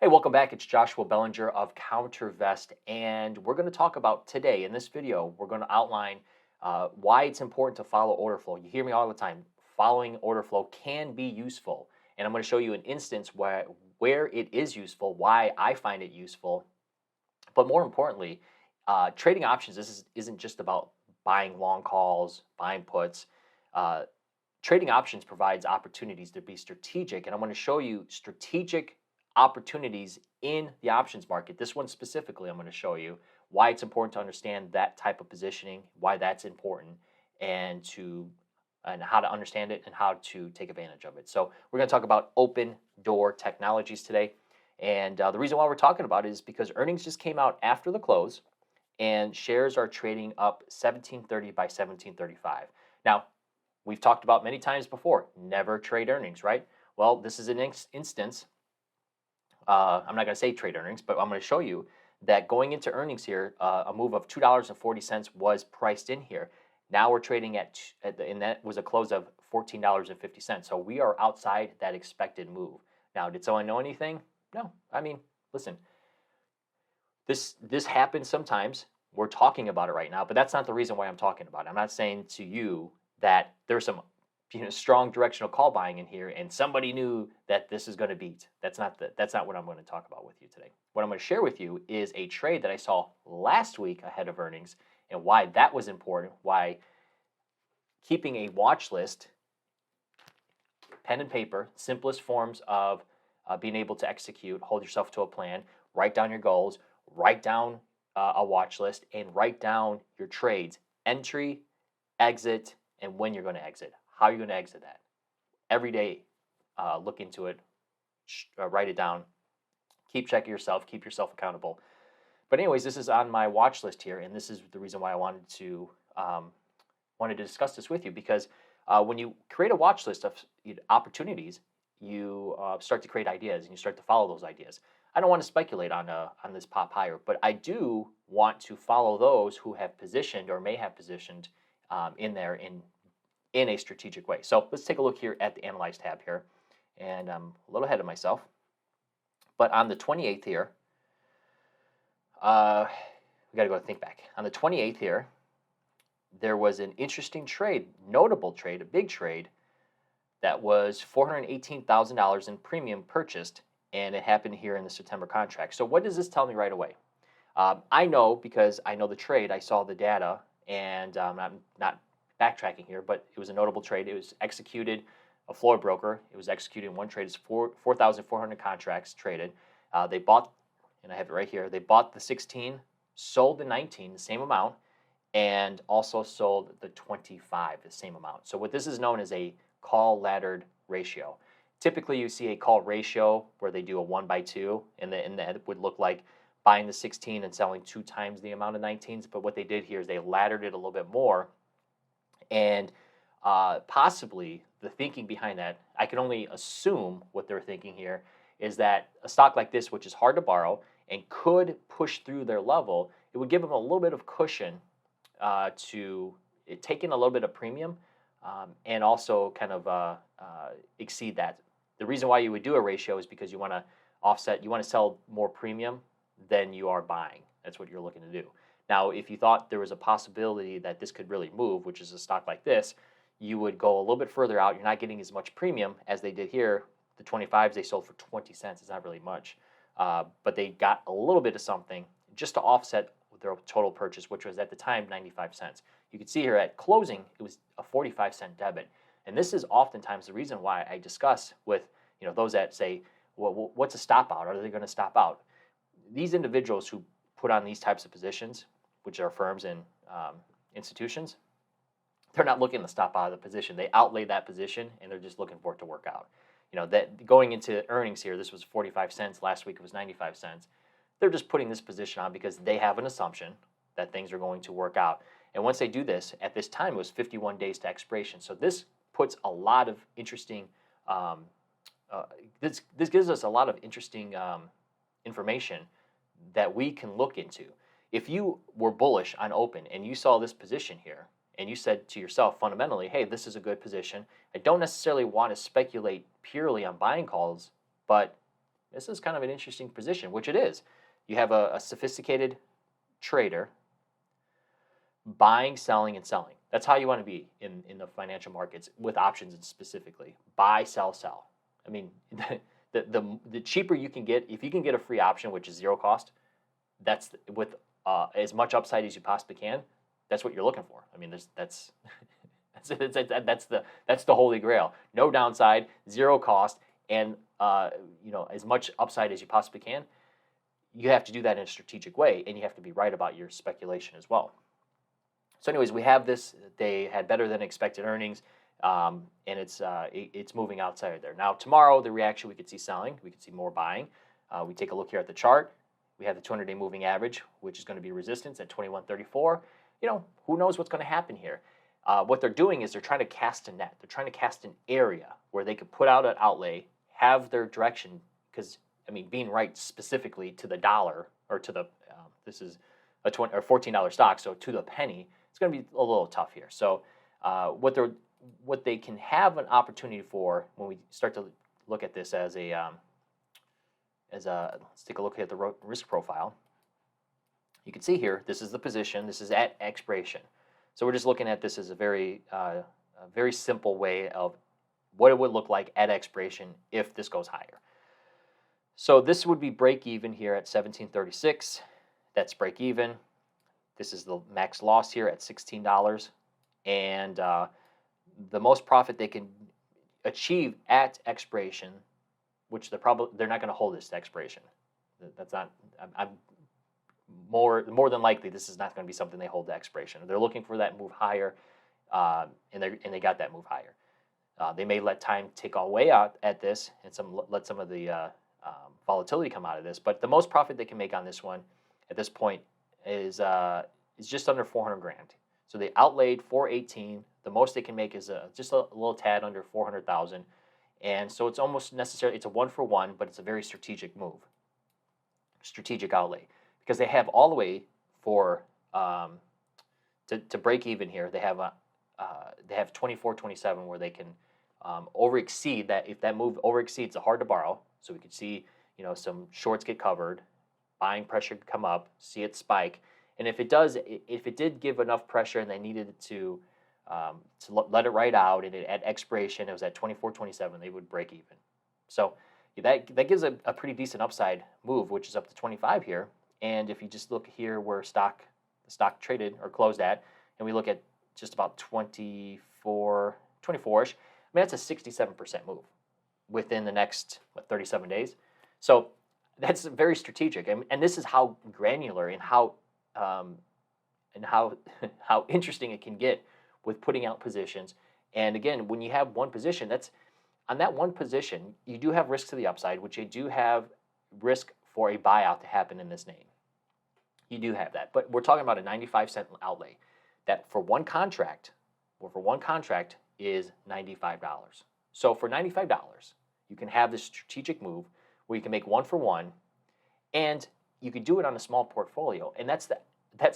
Hey, welcome back. It's Joshua Belanger of CounterVest, and we're going to talk about today in this video. We're going to outline why it's important to follow order flow. You hear me all the time. Following order flow can be useful, and I'm going to show you an instance where it is useful, why I find it useful, but more importantly, trading options. Isn't just about buying long calls, buying puts. Uh, Trading options provides opportunities to be strategic, and I'm going to show you strategic opportunities in the options market. This one specifically, I'm going to show you why it's important to understand that type of positioning, why that's important, and how to understand it and how to take advantage of it. So we're going to talk about open door technologies today, and the reason why we're talking about it is because earnings just came out after the close, and shares are trading up 1730 by 1735. Now, we've talked about many times before, never trade earnings, right? Well, this is an instance. I'm not going to say trade earnings, but I'm going to show you that going into earnings here, a move of $2.40 was priced in here. Now we're trading and that was a close of $14.50. So we are outside that expected move. Now, did someone know anything? No. I mean, listen, this happens sometimes. We're talking about it right now, but that's not the reason why I'm talking about it. I'm not saying to you that there's some strong directional call buying in here and somebody knew that this is going to beat. That's not what I'm going to talk about with you today. What I'm going to share with you is a trade that I saw last week ahead of earnings and why that was important, why keeping a watch list, pen and paper, simplest forms of being able to execute, hold yourself to a plan, write down your goals, write down a watch list, and write down your trades, entry, exit, and when you're going to exit, how you're going to exit that. Every day, look into it, write it down, keep checking yourself, keep yourself accountable. But anyways, this is on my watch list here, and this is the reason why I wanted to discuss this with you, because when you create a watch list of opportunities, you start to create ideas and you start to follow those ideas. I don't want to speculate on this pop higher, but I do want to follow those who have positioned or may have positioned in there in a strategic way. So let's take a look here at the Analyze tab here, and I'm a little ahead of myself. But on the 28th here, we got to go to think back. On the 28th here, there was an interesting trade, notable trade, a big trade that was $418,000 in premium purchased, and it happened here in the September contract. So what does this tell me right away? I know because I know the trade. I saw the data, and I'm not backtracking here, but it was a notable trade. It was executed, a floor broker. It was executed in one trade. It's 4,400 contracts traded. They bought, and I have it right here, they bought the 16, sold the 19, the same amount, and also sold the 25, the same amount. So what this is known as a call laddered ratio. Typically, you see a call ratio where they do a 1/2, and that would look like buying the 16 and selling 2 times the amount of 19s. But what they did here is they laddered it a little bit more, and possibly the thinking behind that, I can only assume what they're thinking here, is that a stock like this, which is hard to borrow and could push through their level, it would give them a little bit of cushion to take in a little bit of premium and also kind of exceed that. The reason why you would do a ratio is because you want to offset, you want to sell more premium than you are buying. That's what you're looking to do. Now, if you thought there was a possibility that this could really move, which is a stock like this, you would go a little bit further out. You're not getting as much premium as they did here. The 25s they sold for 20 cents. It's not really much, but they got a little bit of something just to offset their total purchase, which was at the time 95 cents. You can see here at closing, it was a 45-cent debit. And this is oftentimes the reason why I discuss with those that say, well, what's a stop out? Are they going to stop out? These individuals who put on these types of positions, which are firms and institutions, they're not looking to stop out of the position. They outlay that position, and they're just looking for it to work out. That going into earnings here, this was 45 cents. Last week it was 95 cents. They're just putting this position on because they have an assumption that things are going to work out. And once they do this, at this time it was 51 days to expiration. So this puts a lot of interesting, this gives us a lot of interesting information that we can look into. If you were bullish on open and you saw this position here and you said to yourself fundamentally, hey, this is a good position. I don't necessarily want to speculate purely on buying calls, but This is kind of an interesting position, which it is. You have a sophisticated trader buying, selling, and selling. That's how you want to be in the financial markets with options specifically. Buy, sell, sell. I mean, the cheaper you can get, if you can get a free option, which is zero cost, that's with as much upside as you possibly can. That's what you're looking for. I mean, that's that's the holy grail. No downside, zero cost, and as much upside as you possibly can. You have to do that in a strategic way, and you have to be right about your speculation as well. So, anyways, we have this. They had better than expected earnings, and it's moving outside of there. Now, tomorrow, the reaction we could see selling, we could see more buying. We take a look here at the chart. We have the 200-day moving average, which is going to be resistance at 2134. Who knows what's going to happen here? What they're doing is they're trying to cast a net. They're trying to cast an area where they could put out an outlay, have their direction, because, I mean, being right specifically to the dollar, or to the, this is a $14 stock, so to the penny, it's going to be a little tough here. So what they can have an opportunity for when we start to look at this as a let's take a look at the risk profile. You can see here, this is the position. This is at expiration. So we're just looking at this as a very simple way of what it would look like at expiration if this goes higher. So this would be break even here at 1736. That's break even. This is the max loss here at $16, and the most profit they can achieve at expiration, which they're not going to hold this to expiration. That's not. I'm more than likely this is not going to be something they hold to expiration. They're looking for that move higher, and they got that move higher. They may let time tick away out at this, and let some of the volatility come out of this. But the most profit they can make on this one at this point is just under 400 grand. So they outlaid 418. The most they can make is just a little tad under 400,000. And so it's almost necessary. It's a 1-for-1, but it's a very strategic move, strategic outlay, because they have all the way for to break even here. They have 24.27 where they can overexceed that. If that move overexceeds, it's hard to borrow. So we could see some shorts get covered, buying pressure could come up, see it spike, and if it did give enough pressure and they needed to let it ride out, and at expiration it was at 24.27, they would break even. So that gives a pretty decent upside move, which is up to 25 here. And if you just look here where the stock traded or closed at, and we look at just about 24-ish, I mean, that's a 67% move within the next 37 days. So that's very strategic, and this is how granular and how how interesting it can get with putting out positions. And again, when you have one position, on that one position, you do have risk to the upside, which you do have risk for a buyout to happen in this name. You do have that, but we're talking about a 95-cent outlay. That for one contract is $95. So for $95, you can have this strategic move where you can make 1-for-1, and you can do it on a small portfolio. And that's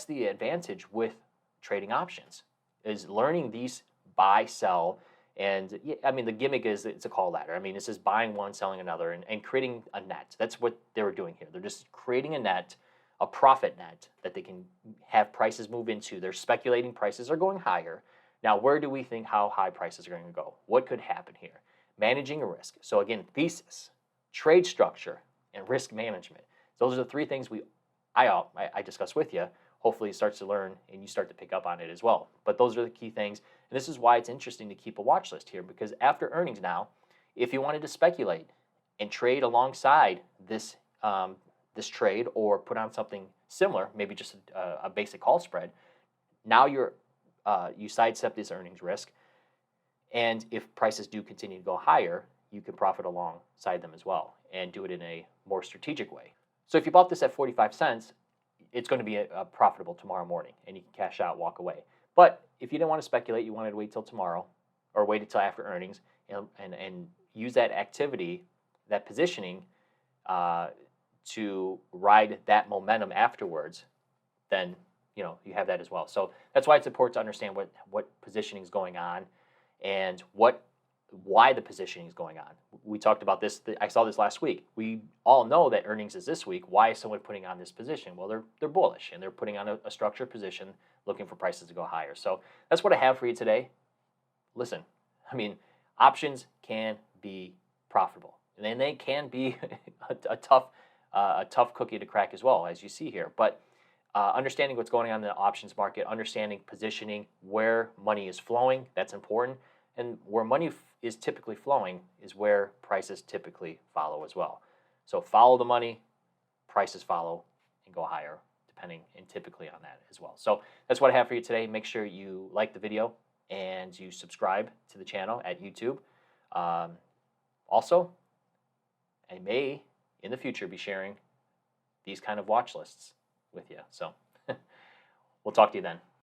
the advantage with trading options, is learning these buy, sell, and I mean, the gimmick is it's a call ladder. I mean, it's just buying one, selling another, and creating a net. That's what they were doing here. They're just creating a net, a profit net that they can have prices move into. They're speculating prices are going higher. Now, where do we think how high prices are going to go? What could happen here? Managing a risk. So again, thesis, trade structure, and risk management. Those are the three things I discussed with you. Hopefully you start to learn and you start to pick up on it as well. But those are the key things. And this is why it's interesting to keep a watch list here, because after earnings now, if you wanted to speculate and trade alongside this this trade, or put on something similar, maybe just a basic call spread, now you sidestep this earnings risk. And if prices do continue to go higher, you can profit alongside them as well and do it in a more strategic way. So if you bought this at 45 cents, it's going to be profitable tomorrow morning, and you can cash out, walk away. But if you didn't want to speculate, you wanted to wait till tomorrow, or wait until after earnings, and use that activity, that positioning, to ride that momentum afterwards, then you have that as well. So that's why it's important to understand what positioning is going on, and what why the positioning is going on. We talked about this. I saw this last week. We all know that earnings is this week. Why is someone putting on this position? Well, they're bullish and they're putting on a structured position, looking for prices to go higher. So that's what I have for you today. Listen, I mean, options can be profitable, and then they can be a tough cookie to crack as well, as you see here. But understanding what's going on in the options market, understanding positioning, where money is flowing, that's important. And where money is typically flowing is where prices typically follow as well. So follow the money, prices follow and go higher, depending and typically on that as well. So that's what I have for you today. Make sure you like the video and you subscribe to the channel at YouTube. Also, I may in the future be sharing these kind of watch lists with you. So we'll talk to you then.